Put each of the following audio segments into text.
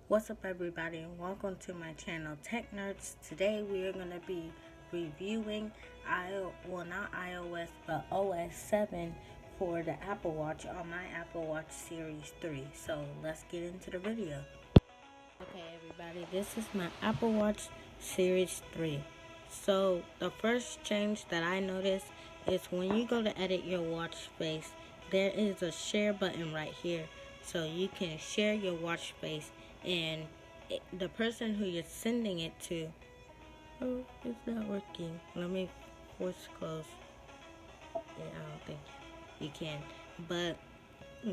What's up, everybody, and welcome to my channel Tech Nerds. Today we are going to be reviewing not iOS but os7 for the Apple Watch on my Apple Watch Series 3. So let's get into the video. Okay, everybody, this is my Apple Watch Series 3. So the first change that I noticed is when you go to edit your watch face, there is a share button right here, so you can share your watch face, and the person who you're sending it to, oh, it's not working. Let me force close. Yeah, I don't think you can, but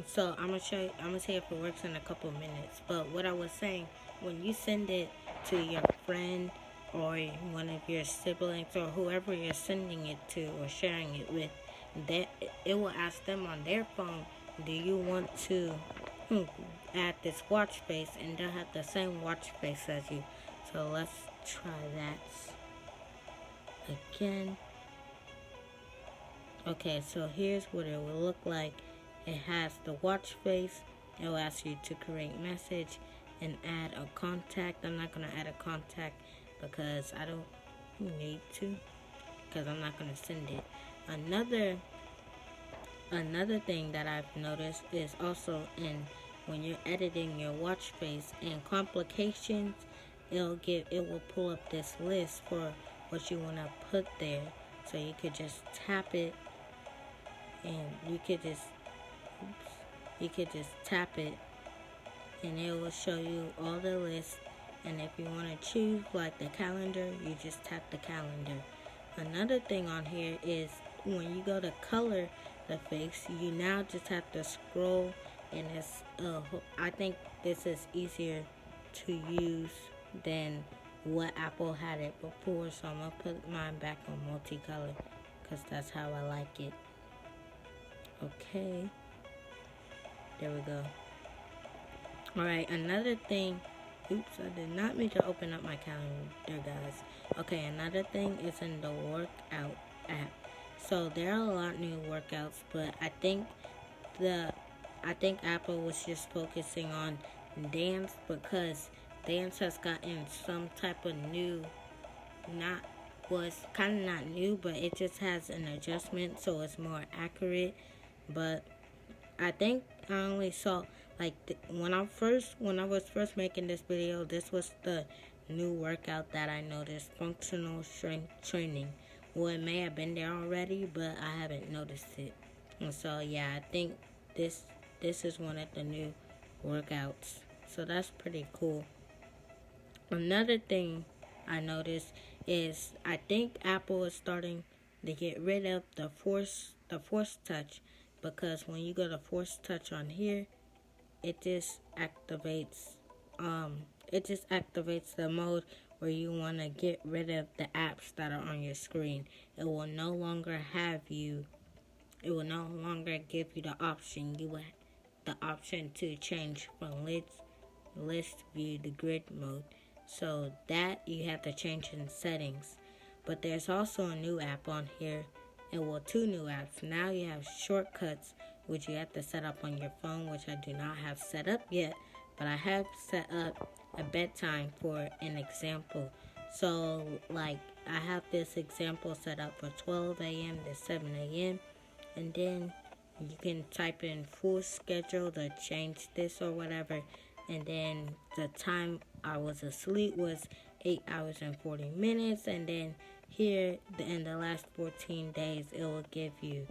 so I'm gonna say if it works in a couple minutes. But what I was saying, when you send it to your friend or one of your siblings or whoever you're sending it to or sharing it with, that it will ask them on their phone, do you want to add this watch face, and they'll have the same watch face as you. So let's try that again. Okay, so here's what it will look like. It has the watch face. It will ask you to create message and add a contact. I'm not going to add a contact because I don't need to, because I'm not going to send it. Another thing that I've noticed is also when you're editing your watch face and complications, it will pull up this list for what you want to put there. So you could just tap it, and you could just tap it, and it will show you all the lists. And if you want to choose like the calendar, you just tap the calendar. Another thing on here is when you go to color the face, you now just have to scroll, and it's I think this is easier to use than what Apple had it before, so I'm gonna put mine back on multicolor because that's how I like it. Okay, there we go. Alright, another thing, oops, I did not mean to open up my calendar, guys. Okay, another thing is in the workout app. So there are a lot of new workouts, but I think Apple was just focusing on dance, because dance has gotten some type of new, kind of not new, but it just has an adjustment, so it's more accurate. But I think I only saw when I was first making this video, this was the new workout that I noticed, functional strength training. Well, it may have been there already, but I haven't noticed it. And so yeah, I think this is one of the new workouts. So that's pretty cool. Another thing I noticed is I think Apple is starting to get rid of the force touch, because when you go to force touch on here, it just activates the mode where you want to get rid of the apps that are on your screen. It will no longer give you the option. The option to change from list view to grid mode. So that you have to change in settings. But there's also a new app on here, and two new apps. Now you have shortcuts, which you have to set up on your phone, which I do not have set up yet, but I have set up a bedtime for an example. So like I have this example set up for 12 a.m. to 7 a.m. and then you can type in full schedule to change this or whatever, and then the time I was asleep was 8 hours and 40 minutes, and then here in the last 14 days it will give you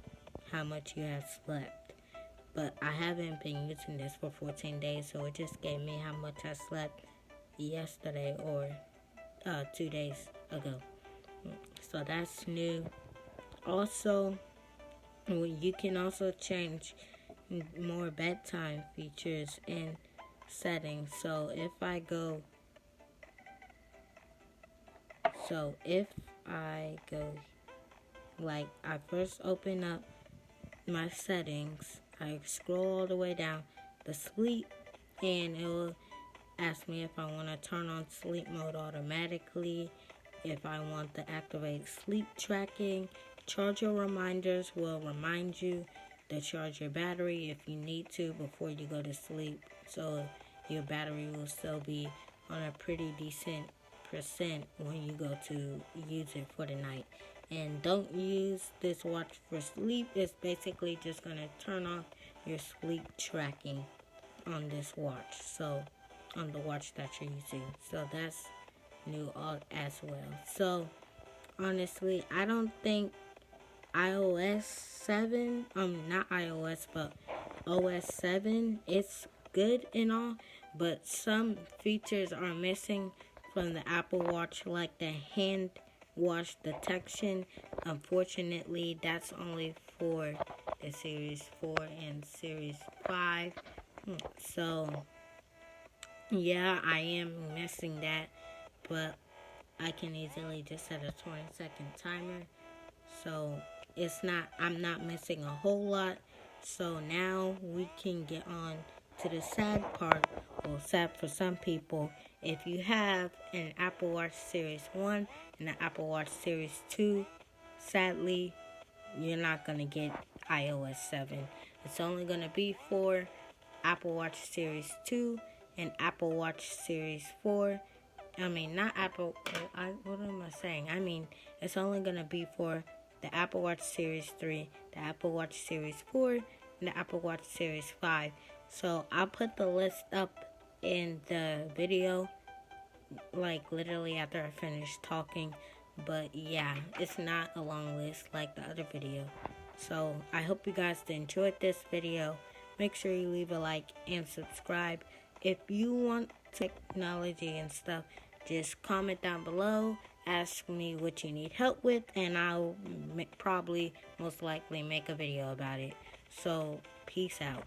how much you have slept. But I haven't been using this for 14 days, so it just gave me how much I slept yesterday or 2 days ago. So that's new. Also, you can also change more bedtime features and settings. So if I like, I first open up my settings, I scroll all the way down to sleep, and it will ask me if I want to turn on sleep mode automatically, if I want to activate sleep tracking. Charger reminders will remind you to charge your battery if you need to before you go to sleep. So your battery will still be on a pretty decent percent when you go to use it for the night. And don't use this watch for sleep. It's basically just going to turn off your sleep tracking on this watch. So, on the watch that you're using. So, that's new as well. So, honestly, I don't think iOS 7, not iOS, but os7, it's good and all, but some features are missing from the Apple Watch, like the hand wash detection. Unfortunately, that's only for the Series 4 and Series 5. So, yeah, I am missing that, but I can easily just set a 20-second timer. So, I'm not missing a whole lot. So now we can get on to the sad part. Well, sad for some people. If you have an Apple Watch Series 1 and an Apple Watch Series 2, sadly, you're not going to get iOS 7. It's only going to be for Apple Watch Series 2 and Apple Watch Series 4. What am I saying? It's only going to be for the Apple Watch Series 3, the Apple Watch Series 4, and the Apple Watch Series 5. So I'll put the list up in the video, like literally after I finish talking. But yeah, it's not a long list like the other video. So I hope you guys enjoyed this video. Make sure you leave a like and subscribe. If you want technology and stuff, just comment down below. Ask me what you need help with, and I'll probably most likely make a video about it. So, peace out.